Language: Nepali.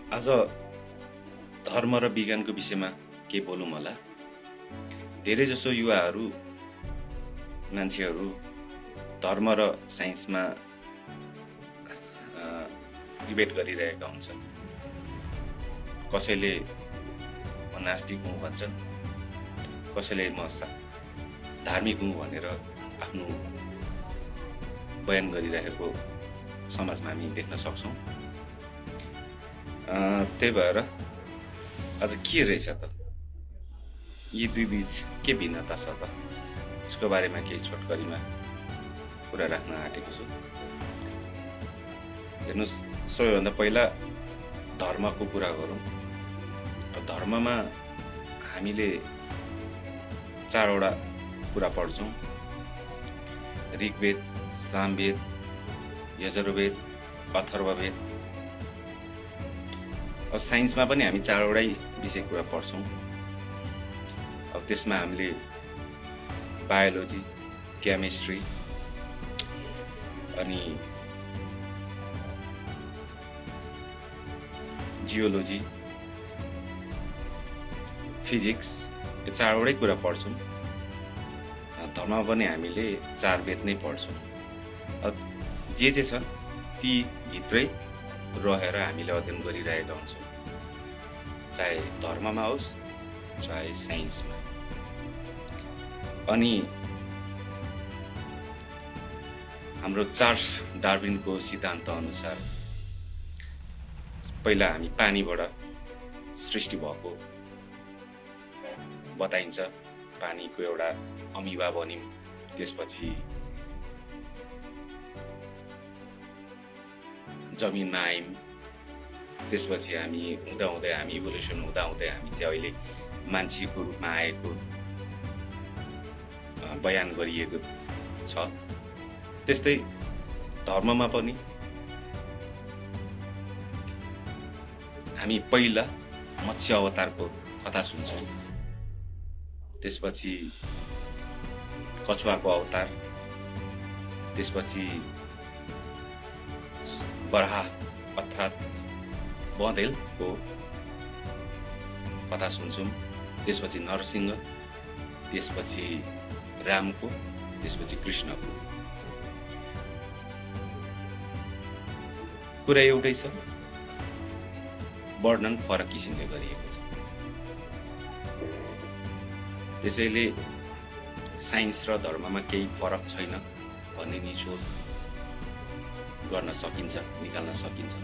आज धर्म र विज्ञानको विषयमा के बोलौँ होला। धेरैजसो युवाहरू मान्छेहरू धर्म र साइन्समा डिबेट गरिरहेका हुन्छन्। कसैले म नास्तिक हुँ भन्छन्, कसैले म धार्मिक हुँ भनेर आफ्नो बयान गरिरहेको समाजमा हामी देख्न सक्छौँ। त्यही भएर आज के रहेछ त, यी दुई बीच के भिन्नता छ त, यसको बारेमा केही छोटकरीमा कुरा राख्न आँटेको छु। हेर्नुहोस्, सबैभन्दा पहिला धर्मको कुरा गरौँ। धर्ममा हामीले 4वटा कुरा पढ्छौँ: ऋग्वेद, सामवेद, यजुर्वेद, अथर्ववेद। अब साइन्समा पनि हामी 4वटै विषय कुरा पढ्छौँ। अब त्यसमा हामीले बायोलोजी, केमिस्ट्री, अनि जियोलोजी, फिजिक्स, यो 4वटै कुरा पढ्छौँ। धर्ममा पनि हामीले 4 वेद नै पढ्छौँ। अब जे छ ती भित्रै रहेर हामीले अध्ययन गरिरहेका हुन्छौँ, चाहे धर्ममा होस् चाहे साइन्समा। अनि हाम्रो चार्ल्स डार्विनको सिद्धान्त अनुसार पहिला हामी पानीबाट सृष्टि भएको बताइन्छ। पानीको एउटा अमिबा बन्यौँ, त्यसपछि जमिनमा आयौँ, त्यसपछि हामी हुँदाहुँदै हामी इभोल्युसन हुँदाहुँदै हामी चाहिँ अहिले मान्छेको रूपमा आएको बयान गरिएको छ। त्यस्तै धर्ममा पनि हामी पहिला मत्स्य अवतारको कथा सुन्छौँ, त्यसपछि कछुवाको अवतार, त्यसपछि बराह अर्थात् बँदेलको कथा सुन्छौँ, त्यसपछि नरसिंह, त्यसपछि रामको, त्यसपछि कृष्णको। कुरा एउटै छ, वर्णन फरक किसिमले गरिएको छ। त्यसैले साइन्स र धर्ममा केही फरक छैन भन्ने निचोड गर्न सकिन्छ, निकाल्न सकिन्छ।